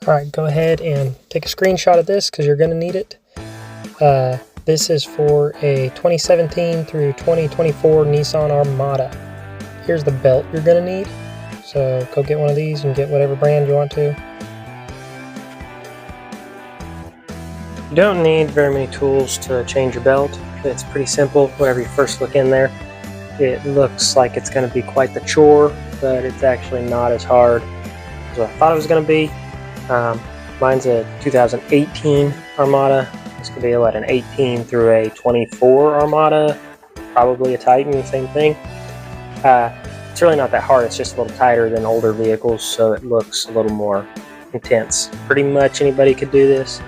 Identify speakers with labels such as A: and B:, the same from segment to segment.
A: Alright, go ahead and take a screenshot of this because you're going to need it. This is for a 2017 through 2024 Nissan Armada. Here's the belt you're going to need. So go get one of these and get whatever brand you want to. You don't need very many tools to change your belt. It's pretty simple. Whenever you first look in there, it looks like it's going to be quite the chore, but it's actually not as hard as what I thought it was going to be. Mine's a 2018 Armada. This could be an 18 through a 24 Armada, probably a Titan, same thing. It's really not that hard, it's just a little tighter than older vehicles, so it looks a little more intense. Pretty much anybody could do this.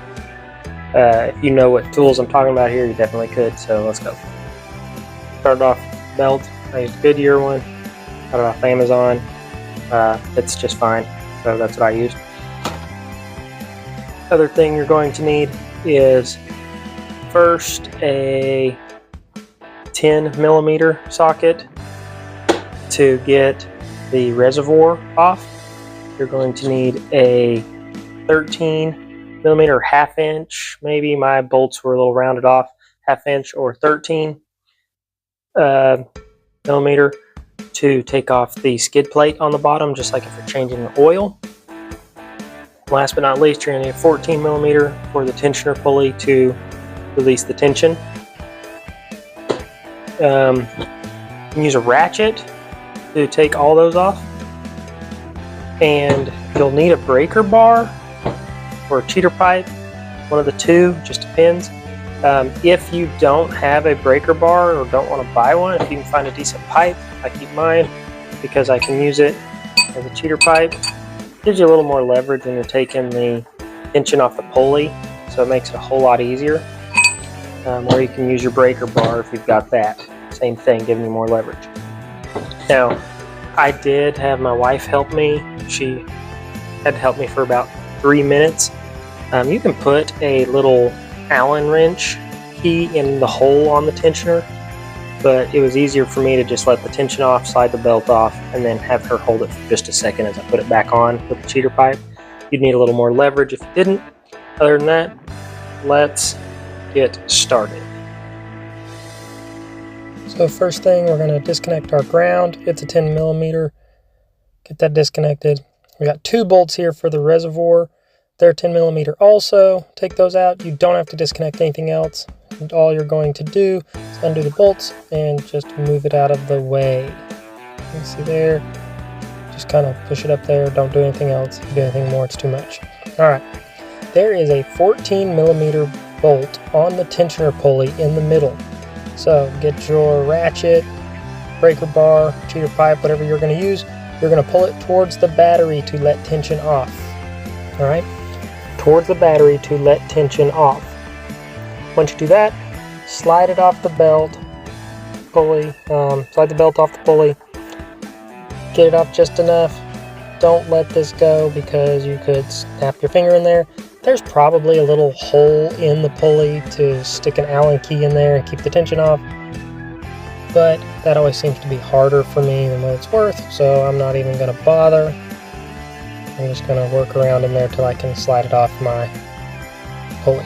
A: If you know what tools I'm talking about here, you definitely could, so let's go. Started off belt. I used a Goodyear one, got it off Amazon. It's just fine, so that's what I used. Other thing you're going to need is first a 10mm socket to get the reservoir off. You're going to need a 13mm or ½ inch, maybe my bolts were a little rounded off, ½ inch or 13 millimeter to take off the skid plate on the bottom, just like if you're changing the oil. Last but not least, you're going to need a 14mm for the tensioner pulley to release the tension. You can use a ratchet to take all those off, and you'll need a breaker bar or a cheater pipe, one of the two, just depends. If you don't have a breaker bar or don't want to buy one, if you can find a decent pipe, I keep mine because I can use it as a cheater pipe. Gives you a little more leverage when you're taking the tension off the pulley, so it makes it a whole lot easier. Or you can use your breaker bar if you've got that. Same thing, giving you more leverage. Now, I did have my wife help me. She had to help me for about 3 minutes. You can put a little Allen wrench key in the hole on the tensioner, but it was easier for me to just let the tension off, slide the belt off, and then have her hold it for just a second as I put it back on with the cheater pipe. You'd need a little more leverage if you didn't. Other than that, let's get started. So first thing, we're going to disconnect our ground. It's a 10mm. Get that disconnected. We got 2 bolts here for the reservoir. They're 10mm also. Take those out. You don't have to disconnect anything else. And all you're going to do is undo the bolts and just move it out of the way. You can see there. Just kind of push it up there. Don't do anything else. If you do anything more, it's too much. Alright. There is a 14mm bolt on the tensioner pulley in the middle. So get your ratchet, breaker bar, cheater pipe, whatever you're going to use. You're going to pull it towards the battery to let tension off. Alright? Towards the battery to let tension off. Once you do that, slide it off the belt, pulley, slide the belt off the pulley, get it off just enough. Don't let this go because you could snap your finger in there. There's probably a little hole in the pulley to stick an Allen key in there and keep the tension off, but that always seems to be harder for me than what it's worth, so I'm not even going to bother. I'm just going to work around in there till I can slide it off my pulley.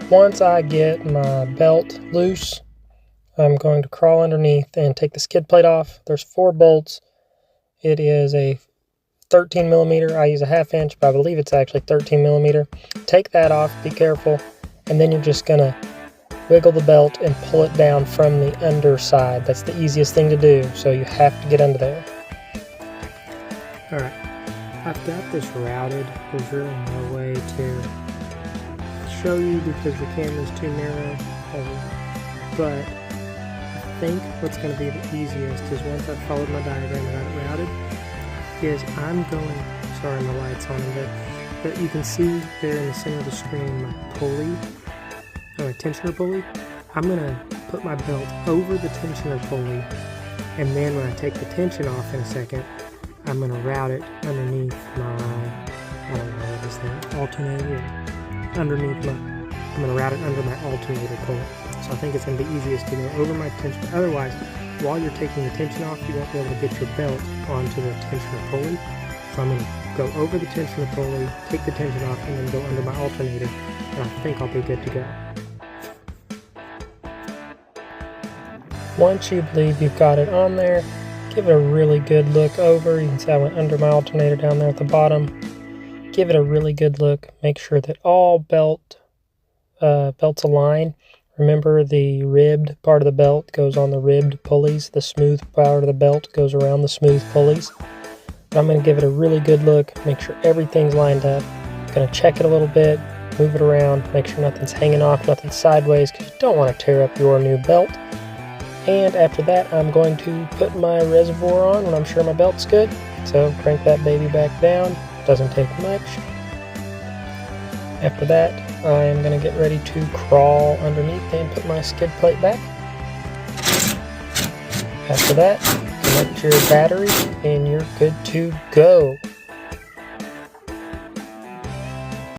A: Once I get my belt loose, I'm going to crawl underneath and take the skid plate off. There's 4 bolts. It is a 13mm. I use a ½ inch, but I believe it's actually 13mm. Take that off, be careful, and then you're just going to wiggle the belt and pull it down from the underside. That's the easiest thing to do, so you have to get under there. Alright, I've got this routed. There's really no way to show you because the camera's too narrow, but I think what's going to be the easiest is once I've followed my diagram and got it routed, is I'm going, sorry my light's on a bit, but you can see there in the center of the screen my pulley, my tensioner pulley. I'm going to put my belt over the tensioner pulley, and then when I take the tension off in a second, I'm going to route it underneath my, I don't know what this thing, alternator, underneath I'm going to route it under my alternator pulley. So I think it's going to be easiest to go over my tensioner. Otherwise, while you're taking the tension off, you won't be able to get your belt onto the tensioner pulley. So I'm going to go over the tensioner pulley, take the tension off, and then go under my alternator, and I think I'll be good to go. Once you believe you've got it on there, give it a really good look over. You can see I went under my alternator down there at the bottom. Give it a really good look. Make sure that all belts align. Remember, the ribbed part of the belt goes on the ribbed pulleys. The smooth part of the belt goes around the smooth pulleys. But I'm going to give it a really good look. Make sure everything's lined up. I'm going to check it a little bit, move it around, make sure nothing's hanging off, nothing's sideways, because you don't want to tear up your new belt. And after that, I'm going to put my reservoir on when I'm sure my belt's good. So crank that baby back down. Doesn't take much. After that, I'm going to get ready to crawl underneath and put my skid plate back. After that, connect your battery and you're good to go.